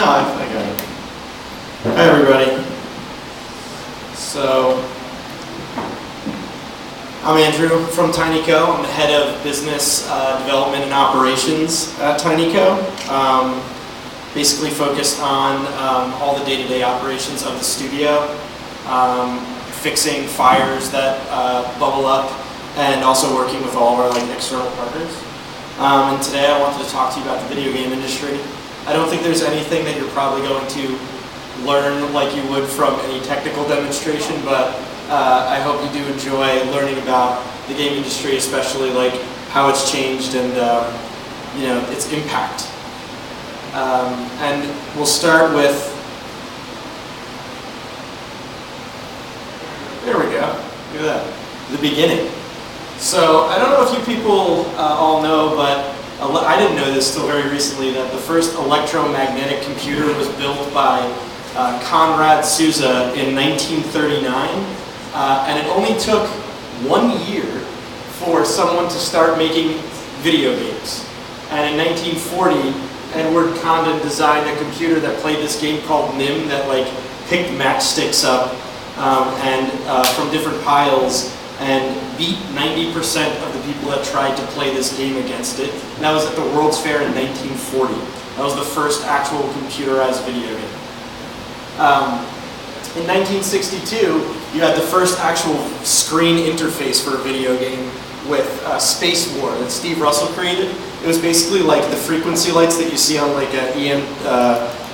I got it. Hi, everybody. So, I'm Andrew from TinyCo. I'm the head of business development and operations at TinyCo. Basically focused on all the day-to-day operations of the studio, fixing fires that bubble up, and also working with all of our external partners. And today I wanted to talk to you about the video game industry. I don't think there's anything that you're probably going to learn like you would from any technical demonstration, but I hope you do enjoy learning about the game industry, especially like how it's changed and its impact. And we'll start with, there we go, look at that, the beginning. So I don't know if you people all know, but I didn't know this till very recently, that the first electromagnetic computer was built by Konrad Zuse in 1939, and it only took 1 year for someone to start making video games. And in 1940, Edward Condon designed a computer that played this game called Mmos that picked matchsticks up from different piles and beat 90% of the people that tried to play this game against it. And that was at the World's Fair in 1940. That was the first actual computerized video game. In 1962, you had the first actual screen interface for a video game with Space War that Steve Russell created. It was basically like the frequency lights that you see on like an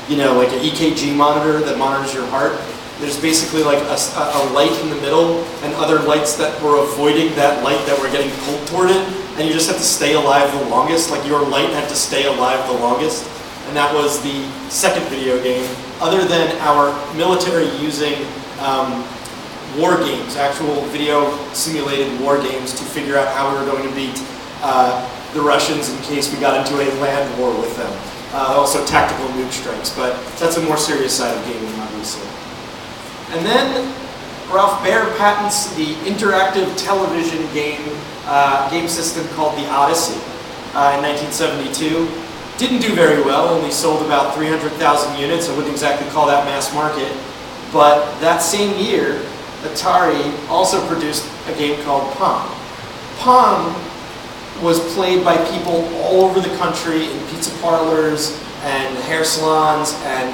EKG monitor that monitors your heart. There's basically like a light in the middle and other lights that were avoiding that light that were getting pulled toward it, and you just had to stay alive the longest. Like your light had to stay alive the longest, and that was the second video game, other than our military using war games, actual video simulated war games to figure out how we were going to beat the Russians in case we got into a land war with them. Also tactical nuke strikes, but that's a more serious side of gaming, obviously. And then Ralph Baer patents the interactive television game system called the Odyssey in 1972. Didn't do very well, only sold about 300,000 units. I wouldn't exactly call that mass market. But that same year, Atari also produced a game called Pong. Pong was played by people all over the country in pizza parlors and hair salons, and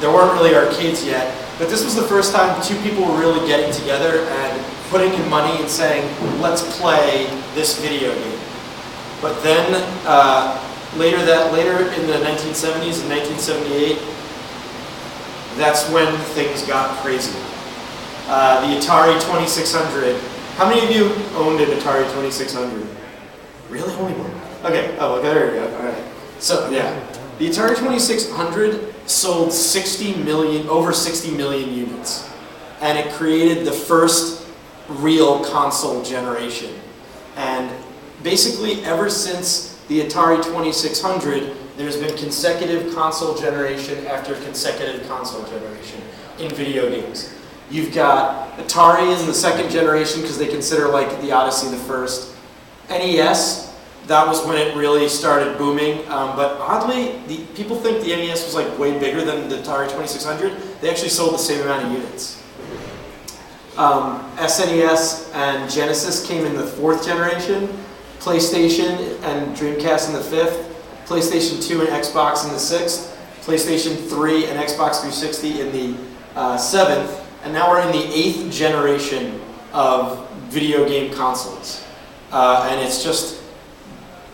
there weren't really arcades yet. But this was the first time two people were really getting together and putting in money and saying, let's play this video game. But then later in the 1970s, in 1978, that's when things got crazy. The Atari 2600. How many of you owned an Atari 2600? Really? Only one? Okay. Oh, okay, there we go. All right. So, yeah. The Atari 2600 sold over 60 million units. And it created the first real console generation. And basically, ever since the Atari 2600, there's been consecutive console generation after consecutive console generation in video games. You've got Atari in the second generation because they consider the Odyssey the first. NES, that was when it really started booming. But oddly, people think the NES was way bigger than the Atari 2600. They actually sold the same amount of units. SNES and Genesis came in the fourth generation. PlayStation and Dreamcast in the fifth. PlayStation 2 and Xbox in the sixth. PlayStation 3 and Xbox 360 in the seventh. And now we're in the eighth generation of video game consoles. And it's just,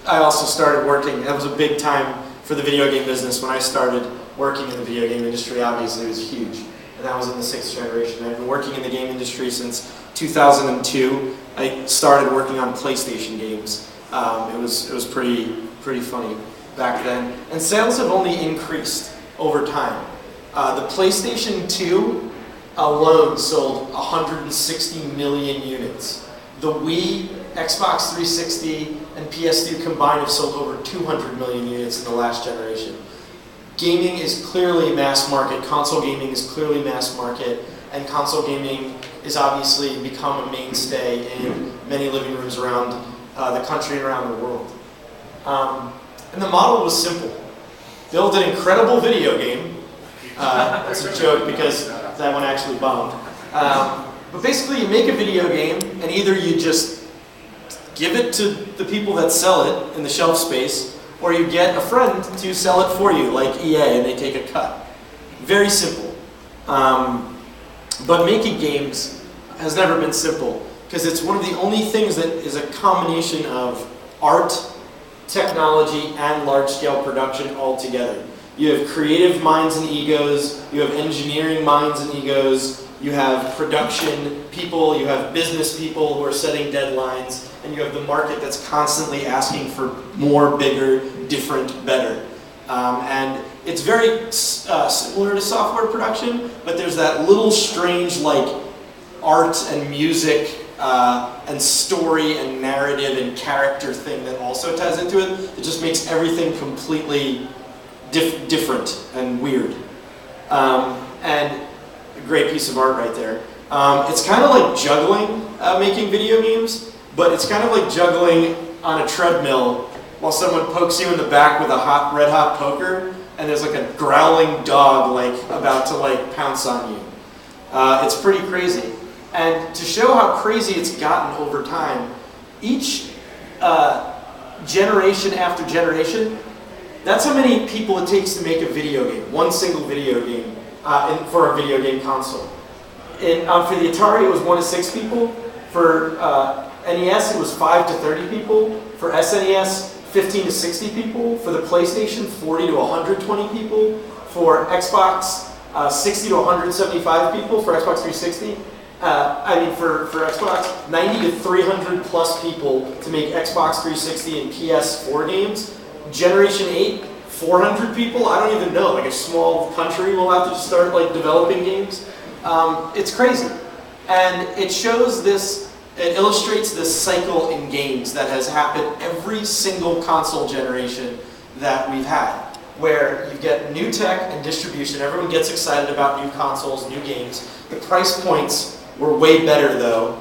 I also started working, that was a big time for the video game business when I started working in the video game industry. Obviously it was huge. And that was in the sixth generation. I've been working in the game industry since 2002. I started working on PlayStation games. It was pretty funny back then. And sales have only increased over time. The PlayStation 2 alone sold 160 million units. The Wii, Xbox 360, and PS2 combined have sold over 200 million units in the last generation. Gaming is clearly mass market, console gaming is clearly mass market, and console gaming is obviously become a mainstay in many living rooms around the country and around the world. And the model was simple. build an incredible video game. That's a joke because that one actually bombed. But basically you make a video game and either you just give it to the people that sell it in the shelf space, or you get a friend to sell it for you, like EA, and they take a cut. Very simple. But making games has never been simple, because it's one of the only things that is a combination of art, technology, and large-scale production all together. You have creative minds and egos, you have engineering minds and egos, you have production people, you have business people who are setting deadlines, and you have the market that's constantly asking for more, bigger, different, better. And it's very similar to software production, but there's that little strange like art and music and story and narrative and character thing that also ties into it. It just makes everything completely different and weird. And a great piece of art right there. It's kind of like juggling, making video games, but it's kind of like juggling on a treadmill while someone pokes you in the back with a red hot poker, and there's like a growling dog like about to like pounce on you. It's pretty crazy. And to show how crazy it's gotten over time, each generation after generation, that's how many people it takes to make a video game, one single video game for a video game console. For the Atari, it was 1 to 6 people. For NES, it was 5 to 30 people. For SNES, 15 to 60 people. For the PlayStation, 40 to 120 people. For Xbox, 60 to 175 people. For Xbox 360, for Xbox, 90 to 300 plus people to make Xbox 360 and PS4 games. Generation 8, 400 people? I don't even know. Like a small country will have to start like developing games. It's crazy. And it shows this, it illustrates this cycle in games that has happened every single console generation that we've had, where you get new tech and distribution. Everyone gets excited about new consoles, new games. The price points were way better though,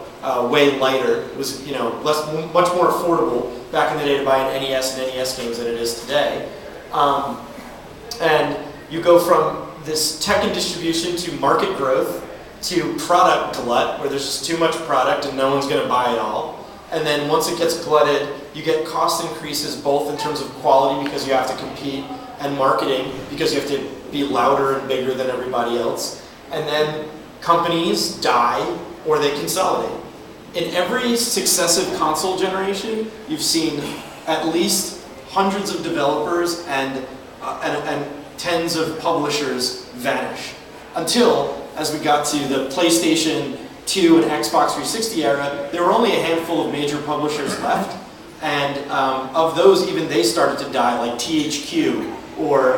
way lighter. It was much more affordable back in the day to buy an NES and NES games than it is today. And you go from this tech and distribution to market growth to product glut, where there's just too much product and no one's going to buy it all. And then once it gets glutted, you get cost increases both in terms of quality because you have to compete, and marketing because you have to be louder and bigger than everybody else. And then companies die or they consolidate. In every successive console generation, you've seen at least hundreds of developers and tens of publishers vanish. Until, as we got to the PlayStation 2 and Xbox 360 era, there were only a handful of major publishers left. And of those, even they started to die, like THQ, or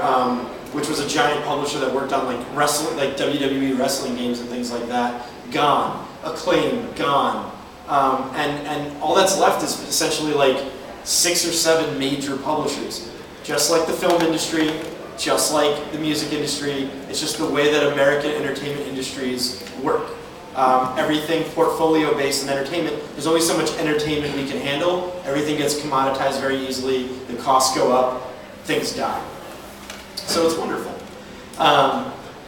which was a giant publisher that worked on like wrestling, like WWE wrestling games and things like that. Gone. Acclaim, gone. And all that's left is essentially like 6 or 7 major publishers. Just like the film industry, just like the music industry, it's just the way that American entertainment industries work. Everything portfolio-based in entertainment, there's only so much entertainment we can handle. Everything gets commoditized very easily, the costs go up, things die. So it's wonderful.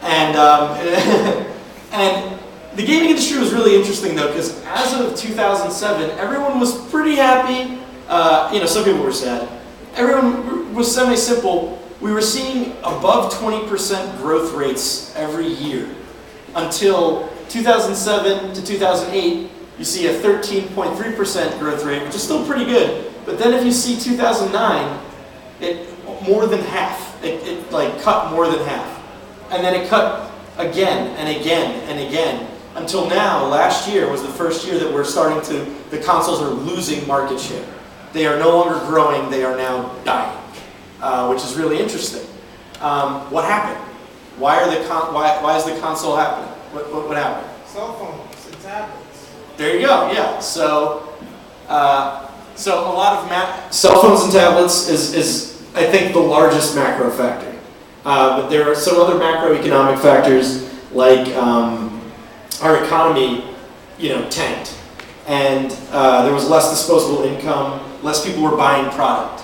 And the gaming industry was really interesting though, because as of 2007, everyone was pretty happy. Some people were sad. Everyone was semi-simple. We were seeing above 20% growth rates every year until 2007 to 2008. You see a 13.3% growth rate, which is still pretty good. But then if you see 2009, it more than half. It like cut more than half. And then it cut again and again and again. Until now, last year was the first year that the consoles are losing market share. They are no longer growing, they are now dying, which is really interesting. What happened? Why is the console happening? What happened? Cell phones and tablets. There you go, yeah. So a lot of cell phones and tablets is I think the largest macro factor. But there are some other macroeconomic factors like our economy, tanked, and there was less disposable income, less people were buying product.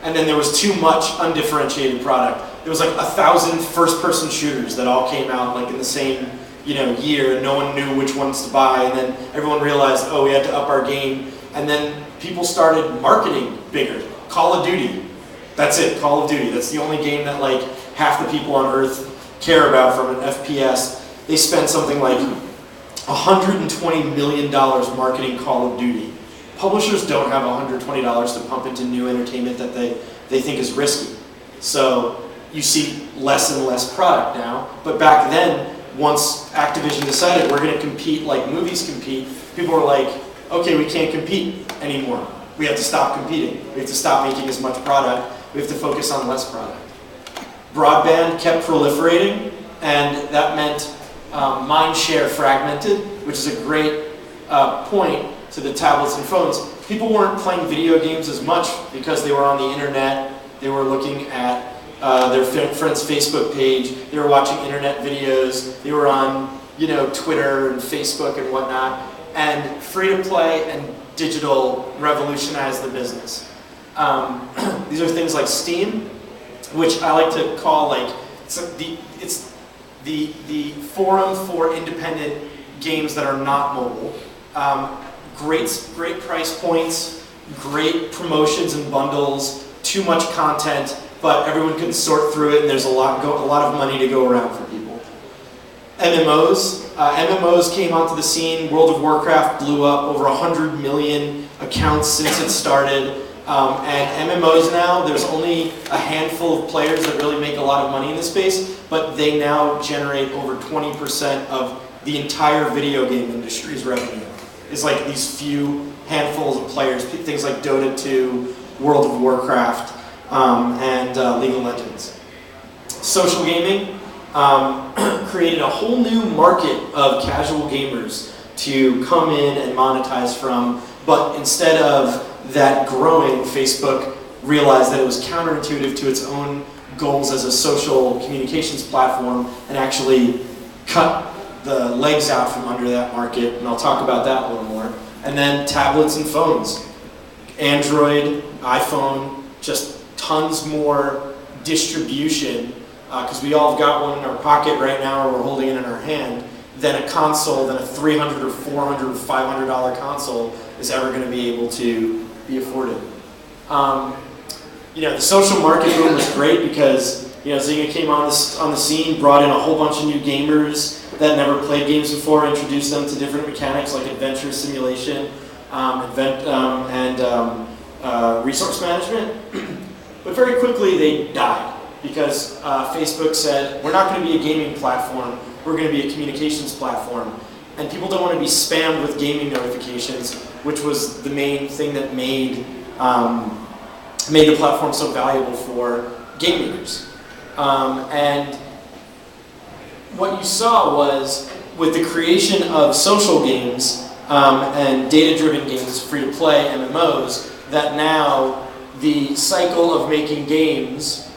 and then there was too much undifferentiated product. There was like 1,000 first-person shooters that all came out like in the same year, and no one knew which ones to buy, and then everyone realized, oh, we had to up our game, and then people started marketing bigger. Call of Duty, that's it, Call of Duty. That's the only game that like half the people on Earth care about from an FPS. They spent something like $120 million marketing Call of Duty. Publishers don't have $120 to pump into new entertainment that they think is risky. So you see less and less product now, but back then, once Activision decided we're going to compete like movies compete, people were like, okay, we can't compete anymore. We have to stop competing. We have to stop making as much product. We have to focus on less product. Broadband kept proliferating, and that meant mind share fragmented, which is a great point to the tablets and phones. People weren't playing video games as much because they were on the internet, they were looking at their friend's Facebook page, they were watching internet videos, they were on Twitter and Facebook and whatnot, and free-to-play and digital revolutionized the business. These are things like Steam, which I like to call like, it's the forum for independent games that are not mobile. Great price points, great promotions and bundles, too much content, but everyone can sort through it, and there's a lot of money to go around for people. MMOs. MMOs came onto the scene. World of Warcraft blew up, over 100 million accounts since it started. And MMOs now, there's only a handful of players that really make a lot of money in this space, but they now generate over 20% of the entire video game industry's revenue. It's like these few handfuls of players, things like Dota 2, World of Warcraft, and League of Legends. Social gaming created a whole new market of casual gamers to come in and monetize from, but instead of that growing, Facebook realized that it was counterintuitive to its own goals as a social communications platform and actually cut the legs out from under that market, and I'll talk about that a little more. And then tablets and phones. Android, iPhone, just tons more distribution, because we all have got one in our pocket right now, or we're holding it in our hand, than a console, than a $300 or $400 or $500 console is ever going to be able to be afforded. The social market boom was great because Zynga came on the scene, brought in a whole bunch of new gamers that never played games before, introduced them to different mechanics like adventure simulation and resource management. But very quickly they died because Facebook said, we're not going to be a gaming platform, we're going to be a communications platform. And people don't want to be spammed with gaming notifications, which was the main thing that made the platform so valuable for gamers. And what you saw was, with the creation of social games and data-driven games, free-to-play, MMOs, that now the cycle of making games,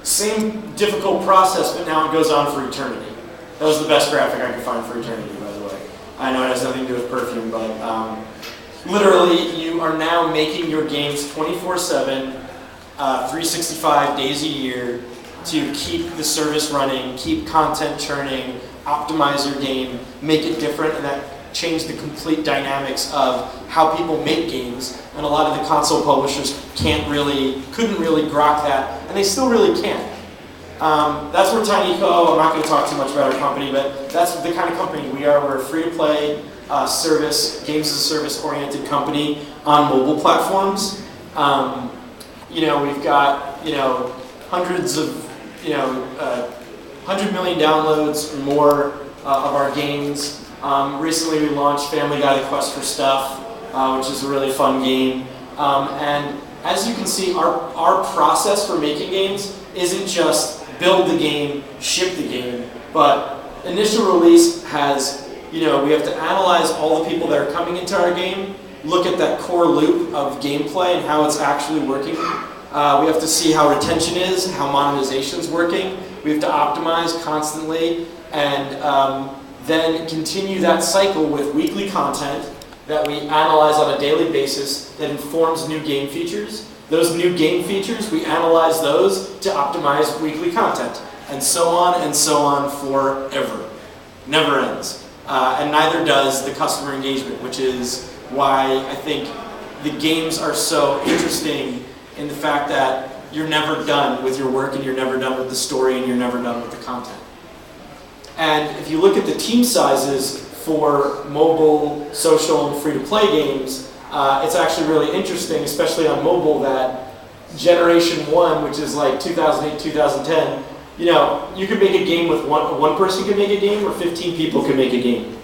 same difficult process, but now it goes on for eternity. That was the best graphic I could find for eternity, by the way. I know it has nothing to do with perfume, but literally you are now making your games 24/7, 365 days a year to keep the service running, keep content churning, optimize your game, make it different, and that changed the complete dynamics of how people make games. And a lot of the console publishers couldn't really grok that, and they still really can't. That's where TinyCo, I'm not going to talk too much about our company, but that's the kind of company we are. We're a free-to-play service, games-as-a-service oriented company on mobile platforms. We've got, hundreds of, 100 million downloads or more of our games. Recently we launched Family Guy: The Quest for Stuff, which is a really fun game. And as you can see, our process for making games isn't just build the game, ship the game, but initial release has, we have to analyze all the people that are coming into our game, look at that core loop of gameplay and how it's actually working. We have to see how retention is, how monetization is working. We have to optimize constantly, and then continue that cycle with weekly content that we analyze on a daily basis that informs new game features. Those new game features, we analyze those to optimize weekly content, and so on forever. Never ends. And neither does the customer engagement, which is why I think the games are so interesting in the fact that you're never done with your work, and you're never done with the story, and you're never done with the content. And if you look at the team sizes for mobile, social, and free-to-play games, it's actually really interesting, especially on mobile, that Generation 1, which is like 2008, 2010, you could make a game with one person could make a game, or 15 people could make a game.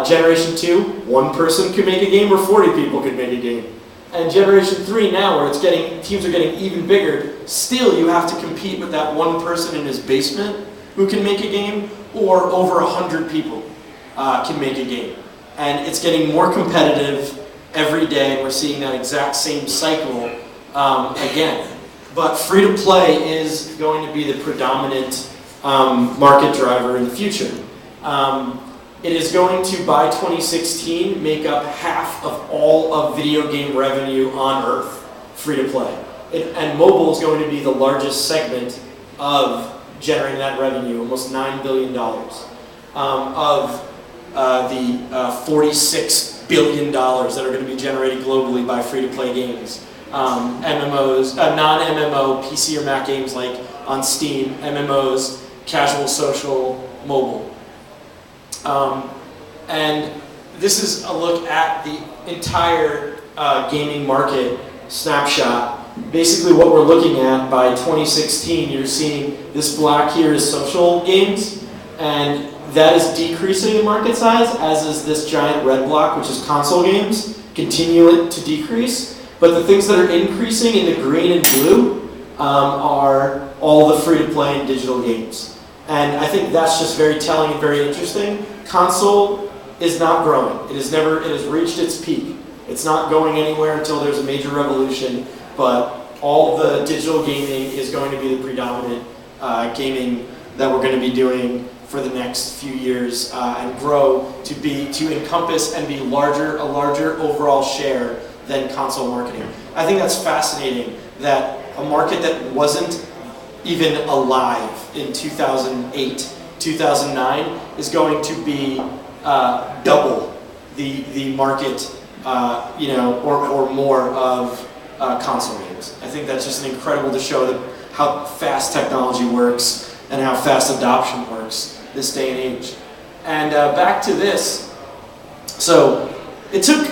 Generation 2, one person could make a game, or 40 people could make a game. And Generation 3 now, where teams are getting even bigger, still you have to compete with that one person in his basement who can make a game, or over 100 people can make a game. And it's getting more competitive every day, and we're seeing that exact same cycle again. But free-to-play is going to be the predominant market driver in the future. It is going to, by 2016, make up half of all of video game revenue on Earth, free-to-play. And mobile is going to be the largest segment of generating that revenue, almost $9 billion, of the $46 billion that are going to be generated globally by free-to-play games. MMOs, non-MMO PC or Mac games like on Steam, MMOs, casual, social, mobile. And this is a look at the entire gaming market snapshot. Basically what we're looking at by 2016, you're seeing this black here is social games, and that is decreasing in market size, as is this giant red block, which is console games, continue to decrease. But the things that are increasing in the green and blue are all the free-to-play and digital games. And I think that's just very telling and very interesting. Console is not growing. It has reached its peak. It's not going anywhere until there's a major revolution, but all the digital gaming is going to be the predominant gaming that we're going to be doing for the next few years and grow to encompass and be a larger overall share than console marketing. I think that's fascinating that a market that wasn't even alive in 2008, 2009 is going to be double the market, or more of console games. I think that's just incredible to show how fast technology works and how fast adoption works this day and age. And back to this. So it took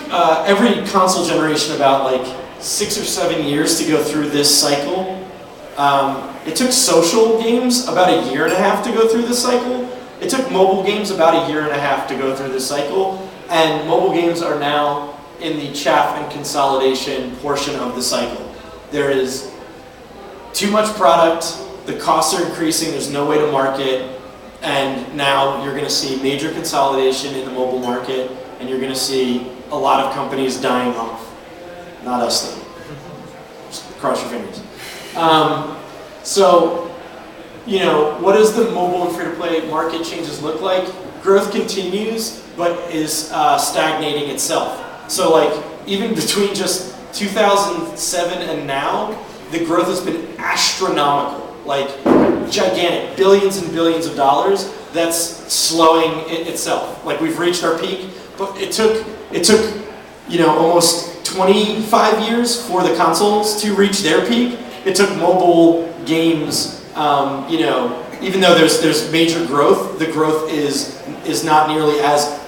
every console generation about like 6 or 7 years to go through this cycle. It took social games about 1.5 years to go through this cycle. It took mobile games about 1.5 years to go through this cycle. And mobile games are now in the chaff and consolidation portion of the cycle. There is too much product, the costs are increasing, there's no way to market, and now you're going to see major consolidation in the mobile market, and you're going to see a lot of companies dying off. Not us though. Just cross your fingers. What does the mobile and free-to-play market changes look like? Growth continues, but is stagnating itself. So even between just 2007 and now, the growth has been astronomical, gigantic, billions and billions of dollars. That's slowing itself. We've reached our peak, but it took almost 25 years for the consoles to reach their peak. It took mobile games, even though there's major growth, the growth is not nearly as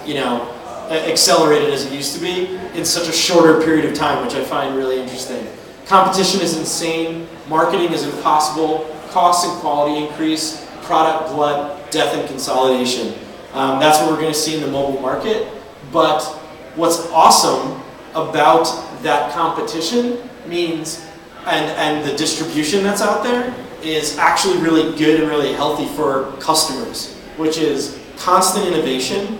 accelerated as it used to be in such a shorter period of time, which I find really interesting. Competition is insane, marketing is impossible, cost and quality increase, product glut, death and consolidation. That's what we're going to see in the mobile market. But what's awesome about that competition means, and the distribution that's out there, is actually really good and really healthy for customers, which is constant innovation.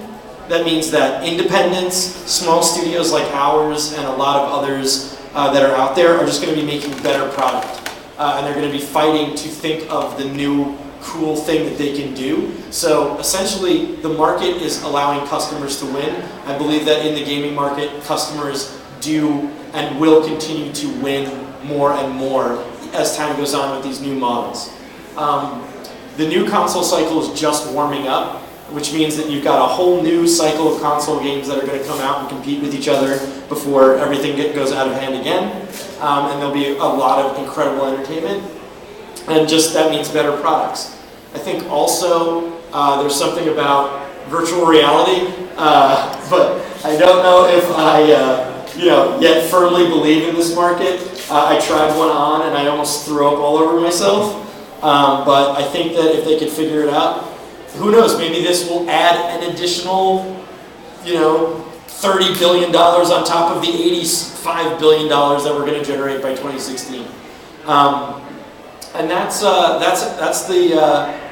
That means that independents, small studios like ours, and a lot of others that are out there are just going to be making better product. And they're going to be fighting to think of the new cool thing that they can do. So essentially, the market is allowing customers to win. I believe that in the gaming market, customers do and will continue to win more and more as time goes on with these new models. The new console cycle is just warming up, which means that you've got a whole new cycle of console games that are going to come out and compete with each other before everything goes out of hand again. And there'll be a lot of incredible entertainment. And just that means better products. I think also there's something about virtual reality, but I don't know if I yet firmly believe in this market. I tried one on and I almost threw up all over myself. But I think that if they could figure it out, who knows, maybe this will add an additional, $30 billion on top of the $85 billion that we're going to generate by 2016. And that's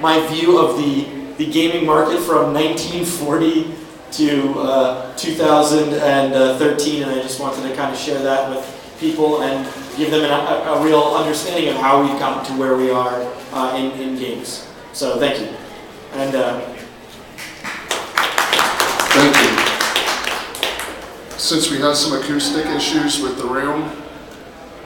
my view of the gaming market from 1940 to 2013, and I just wanted to kind of share that with people and give them a real understanding of how we've gotten to where we are in games. So thank you. And thank you. Since we have some acoustic issues with the room,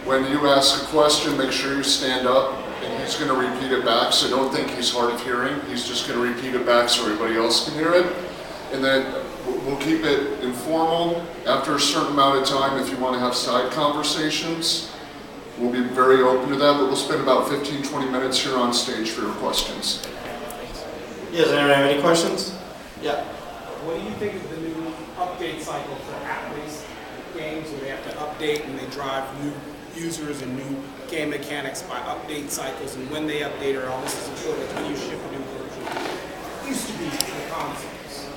when you ask a question, make sure you stand up, and he's going to repeat it back, so don't think he's hard of hearing. He's just going to repeat it back so everybody else can hear it. And then we'll keep it informal. After a certain amount of time, if you want to have side conversations, we'll be very open to that, but we'll spend about 15-20 minutes here on stage for your questions. Yeah, does anyone have any questions? Yeah. What do you think of the new update cycle for app-based games where they have to update and they drive new users and new game mechanics by update cycles, and when they update or all this is important when you ship a new version? It used to be for the consoles.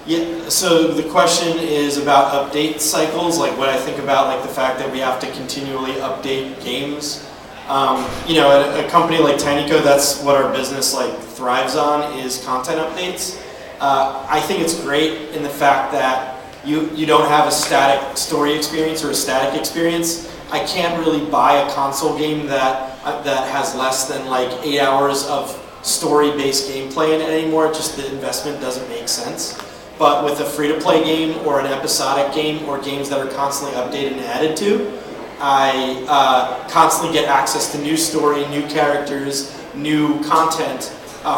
Yeah, so the question is about update cycles, like what I think about like the fact that we have to continually update games. At a company like TinyCo, that's what our business like thrives on, is content updates. I think it's great in the fact that you don't have a static story experience or a static experience. I can't really buy a console game that has less than like 8 hours of story-based gameplay in it anymore. Just the investment doesn't make sense. But with a free-to-play game or an episodic game or games that are constantly updated and added to, I constantly get access to new story, new characters, new content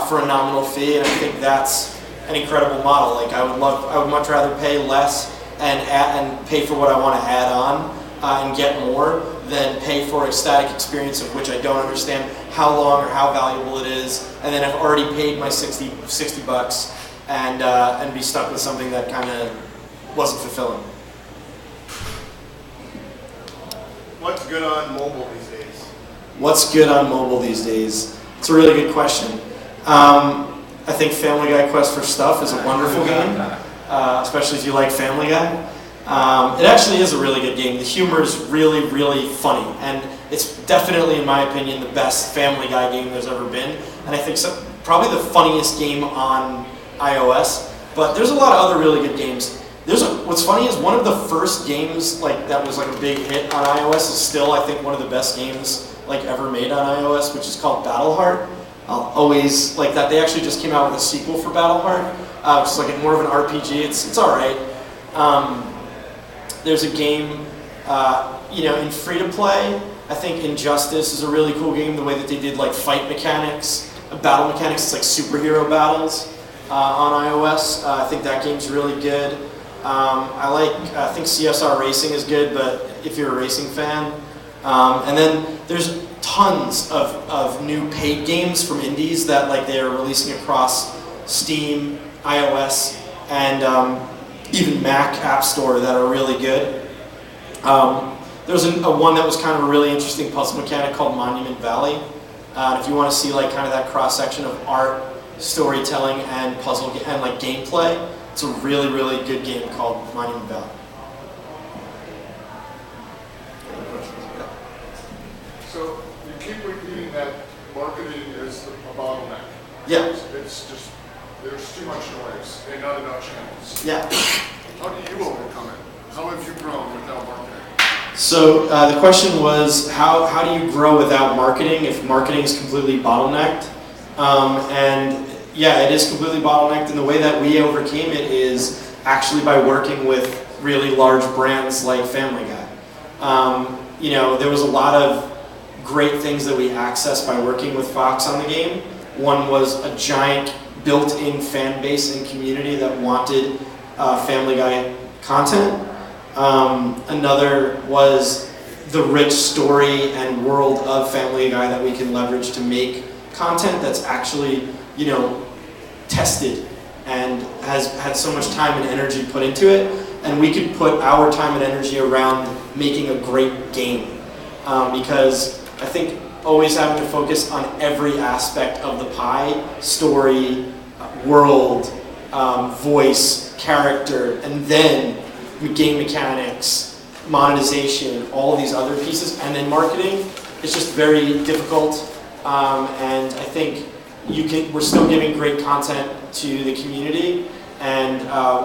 for a nominal fee, and I think that's an incredible model. Like I would much rather pay less and pay for what I want to add on and get more than pay for a static experience of which I don't understand how long or how valuable it is, and then I've already paid my 60 bucks and be stuck with something that kind of wasn't fulfilling. What's good on mobile these days? What's good on mobile these days? It's a really good question. I think Family Guy Quest for Stuff is a wonderful game, especially if you like Family Guy. It actually is a really good game. The humor is really, really funny, and it's definitely, in my opinion, the best Family Guy game there's ever been, and I think probably the funniest game on iOS, but there's a lot of other really good games. What's funny is one of the first games that was a big hit on iOS is still, I think, one of the best games ever made on iOS, which is called Battleheart. I'll always like that. They actually just came out with a sequel for Battleheart, which is more of an RPG. It's all right. There's a game, in free to play. I think Injustice is a really cool game. The way that they did fight mechanics, battle mechanics, it's superhero battles on iOS. I think that game's really good. I think CSR Racing is good, but if you're a racing fan. And then there's tons of new paid games from indies that they are releasing across Steam, iOS, and even Mac App Store that are really good. There's a one that was kind of a really interesting puzzle mechanic called Monument Valley. If you want to see kind of that cross section of art, storytelling, and puzzle and gameplay, it's a really, really good game called Monument Valley. So you keep repeating that marketing is a bottleneck. Yeah. It's just, there's too much noise and not enough channels. Yeah. How do you overcome it? How have you grown without marketing? So the question was, how do you grow without marketing if marketing is completely bottlenecked? And yeah, it is completely bottlenecked, and the way that we overcame it is actually by working with really large brands like Family Guy. There was a lot of great things that we accessed by working with Fox on the game. One was a giant built-in fan base and community that wanted Family Guy content. Another was the rich story and world of Family Guy that we can leverage to make content that's actually, tested and has had so much time and energy put into it. And we could put our time and energy around making a great game. Because I think always having to focus on every aspect of the pie, story, world, voice, character, and then game mechanics, monetization, all these other pieces, and then marketing, it's just very difficult. And I think we're still giving great content to the community, and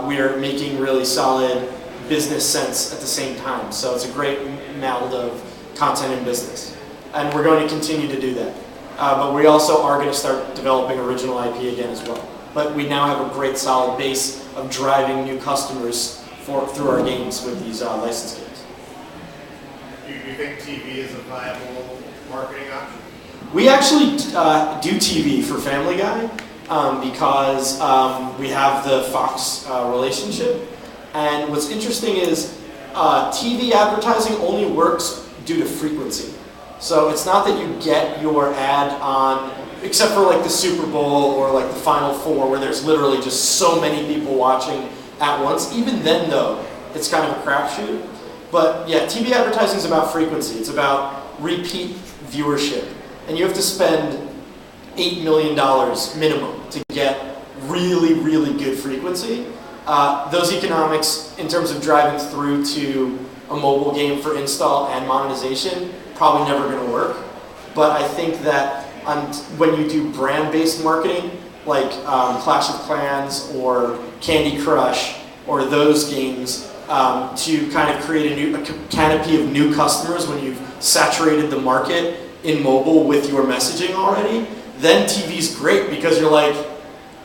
we're making really solid business sense at the same time. So it's a great meld of content and business. And we're going to continue to do that. But we also are going to start developing original IP again as well. But we now have a great solid base of driving new customers through our games with these licensed games. Do you think TV is a viable marketing option? We actually do TV for Family Guy because we have the Fox relationship. And what's interesting is TV advertising only works due to frequency. So it's not that you get your ad on, except for like the Super Bowl or like the Final Four, where there's literally just so many people watching at once. Even then though, it's kind of a crapshoot. But yeah, TV advertising is about frequency. It's about repeat viewership. And you have to spend $8 million minimum to get really, really good frequency. Those economics, in terms of driving through to a mobile game for install and monetization, probably never going to work. But I think that when you do brand-based marketing, like Clash of Clans or Candy Crush or those games, to kind of create a canopy of new customers when you've saturated the market in mobile with your messaging already, then TV's great because you're like,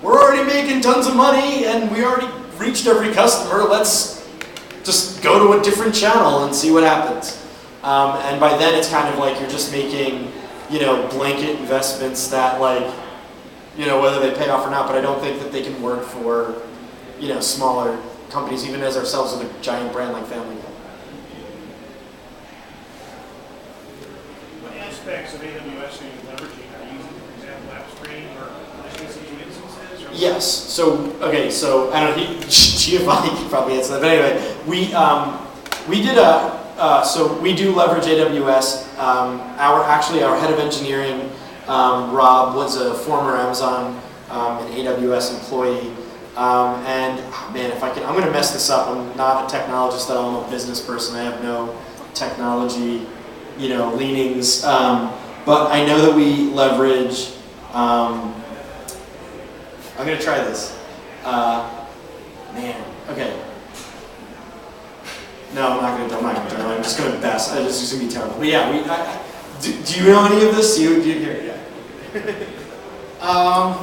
we're already making tons of money and we already reached every customer, let's just go to a different channel and see what happens. And by then it's kind of like you're just making, blanket investments that whether they pay off or not, but I don't think that they can work for, smaller companies, even as ourselves with a giant brand like Family Guy. What aspects of AWS are you leveraging? Are you using, for example, AppStream or HTTP instances? Or Yes. So I don't know. Giovanni could probably answer that. But anyway, we do leverage AWS. Our head of engineering, Rob, was a former Amazon and AWS employee. I'm going to mess this up. I'm not a technologist at all. I'm a business person. I have no technology, leanings. But I know that we leverage. I'm going to try this. Okay. No, I'm not going to do it. I'm just going to best. It's just going to be terrible. But yeah, do you know any of this? Do you hear it? Yeah.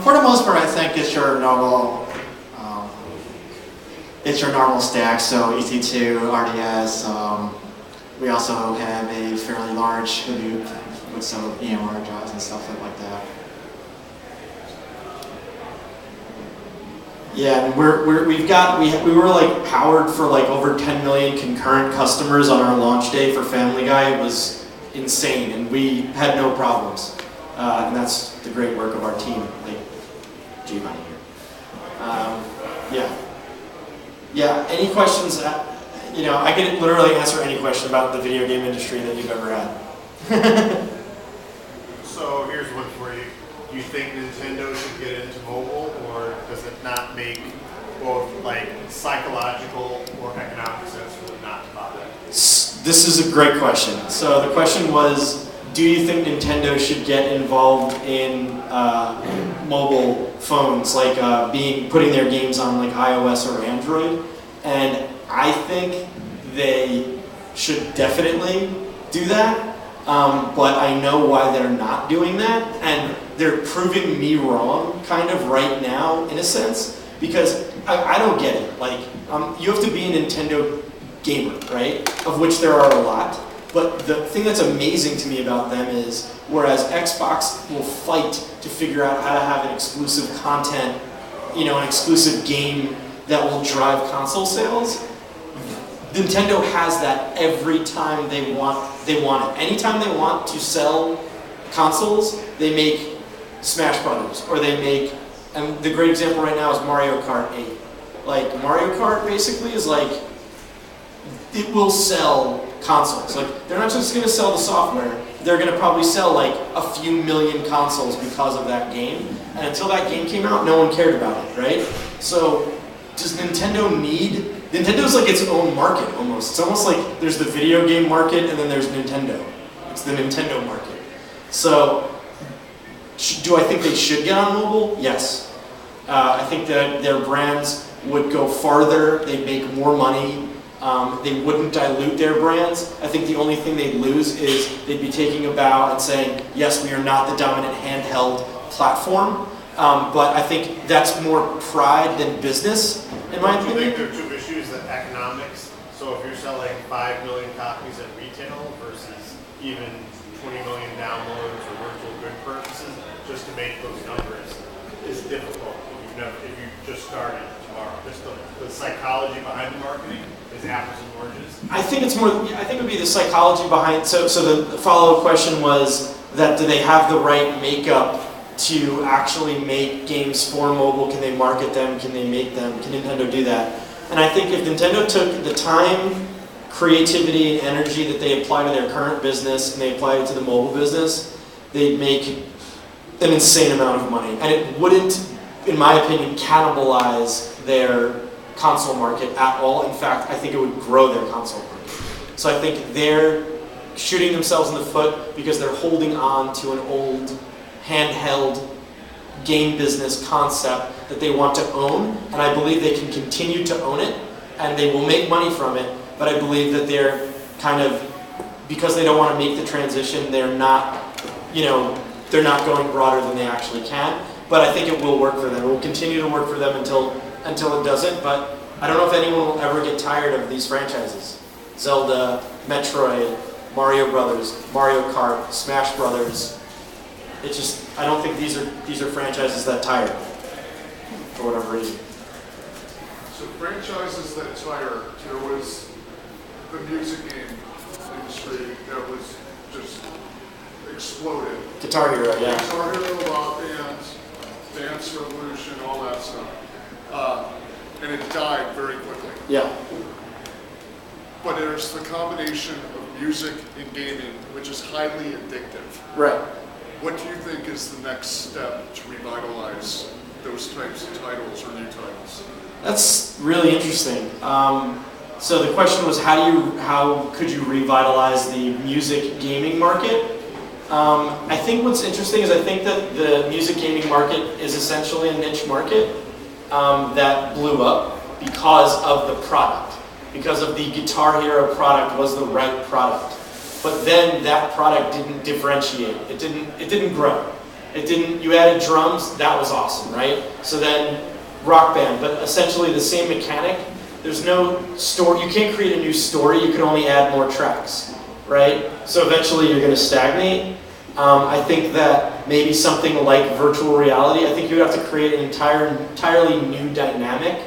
For the most part, I think it's your normal. It's your normal stack. So EC2, RDS. We also have a fairly large Hadoop with some EMR jobs and stuff like that. Yeah, and we were like powered for like over 10 million concurrent customers on our launch day for Family Guy. It was insane, and we had no problems. And that's the great work of our team, like Giovanni here. Yeah. Any questions? I can literally answer any question about the video game industry that you've ever had. So here's one for you. Do you think Nintendo should get into mobile, or does it not make both like psychological or economic sense for them not to bother? This is a great question. So the question was, do you think Nintendo should get involved in mobile phones, like putting their games on like iOS or Android? And I think they should definitely do that. But I know why they're not doing that, and they're proving me wrong kind of right now in a sense, because I don't get it. Like, you have to be a Nintendo gamer, right? Of which there are a lot. But the thing that's amazing to me about them is, whereas Xbox will fight to figure out how to have an exclusive content, an exclusive game that will drive console sales, Nintendo has that every time they want it. Anytime they want to sell consoles, they make Smash Brothers, or they make, and the great example right now is Mario Kart 8. Like, Mario Kart basically is like, it will sell consoles. Like, they're not just going to sell the software, they're going to probably sell like a few million consoles because of that game. And until that game came out, no one cared about it, right? So, does Nintendo need... Nintendo's like its own market, almost. It's almost like there's the video game market and then there's Nintendo. It's the Nintendo market. So, do I think they should get on mobile? Yes. I think that their brands would go farther, they'd make more money, they wouldn't dilute their brands. I think the only thing they'd lose is they'd be taking a bow and saying, yes, we are not the dominant handheld platform, but I think that's more pride than business, in my opinion. Do you think there are two issues, the economics? So if you're selling 5 million copies at retail versus even 20 million downloads for virtual good purposes, just to make those numbers is difficult if you just started tomorrow. Just the psychology behind the marketing is apples and oranges. I think it's more. I think it would be the psychology behind. So the follow-up question was that do they have the right makeup to actually make games for mobile? Can they market them? Can they make them? Can Nintendo do that? And I think if Nintendo took the time, creativity, and energy that they apply to their current business and they applied it to the mobile business, they'd make an insane amount of money. And it wouldn't, in my opinion, cannibalize their console market at all. In fact, I think it would grow their console market. So I think they're shooting themselves in the foot because they're holding on to an old handheld game business concept that they want to own, and I believe they can continue to own it, and they will make money from it, but I believe that they're kind of, because they don't want to make the transition, they're not going broader than they actually can, but I think it will work for them. It will continue to work for them until it doesn't, but I don't know if anyone will ever get tired of these franchises. Zelda, Metroid, Mario Brothers, Mario Kart, Smash Brothers. It's just, I don't think these are franchises that tire, for whatever reason. So franchises that tire, there was the music game industry that was just exploded. Guitar Hero, yeah. Guitar Hero, Rock Band, Dance Revolution, all that stuff. And it died very quickly. Yeah. But there's the combination of music and gaming, which is highly addictive. Right. What do you think is the next step to revitalize those types of titles or new titles? That's really interesting. So the question was, how could you revitalize the music gaming market? I think what's interesting is I think that the music gaming market is essentially a niche market that blew up because of the product, because of the Guitar Hero product was the right product. But then that product didn't differentiate. It didn't grow. You added drums, that was awesome, right? So then Rock Band, but essentially the same mechanic. There's no story, you can't create a new story, you can only add more tracks, right? So eventually you're gonna stagnate. I think that maybe something like virtual reality, I think you would have to create an entirely new dynamic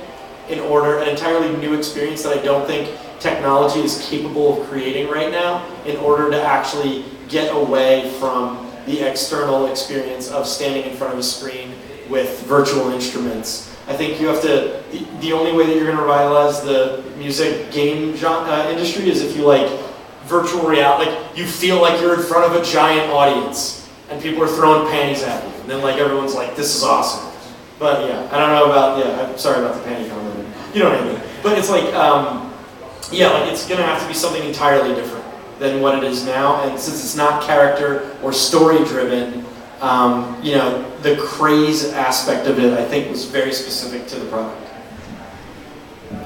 an entirely new experience that I don't think technology is capable of creating right now in order to actually get away from the external experience of standing in front of a screen with virtual instruments. I think you have to, the only way that you're going to revitalize the music game industry is if you like virtual reality, like you feel like you're in front of a giant audience and people are throwing panties at you. And then like everyone's like, this is awesome. But yeah, I don't know about, I'm sorry about the panty comment. You know what I mean? But it's like, like it's going to have to be something entirely different than what it is now. And since it's not character or story driven, the craze aspect of it, I think, was very specific to the product.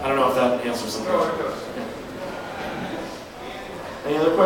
I don't know if that answers the question. Oh, it does. Any other questions?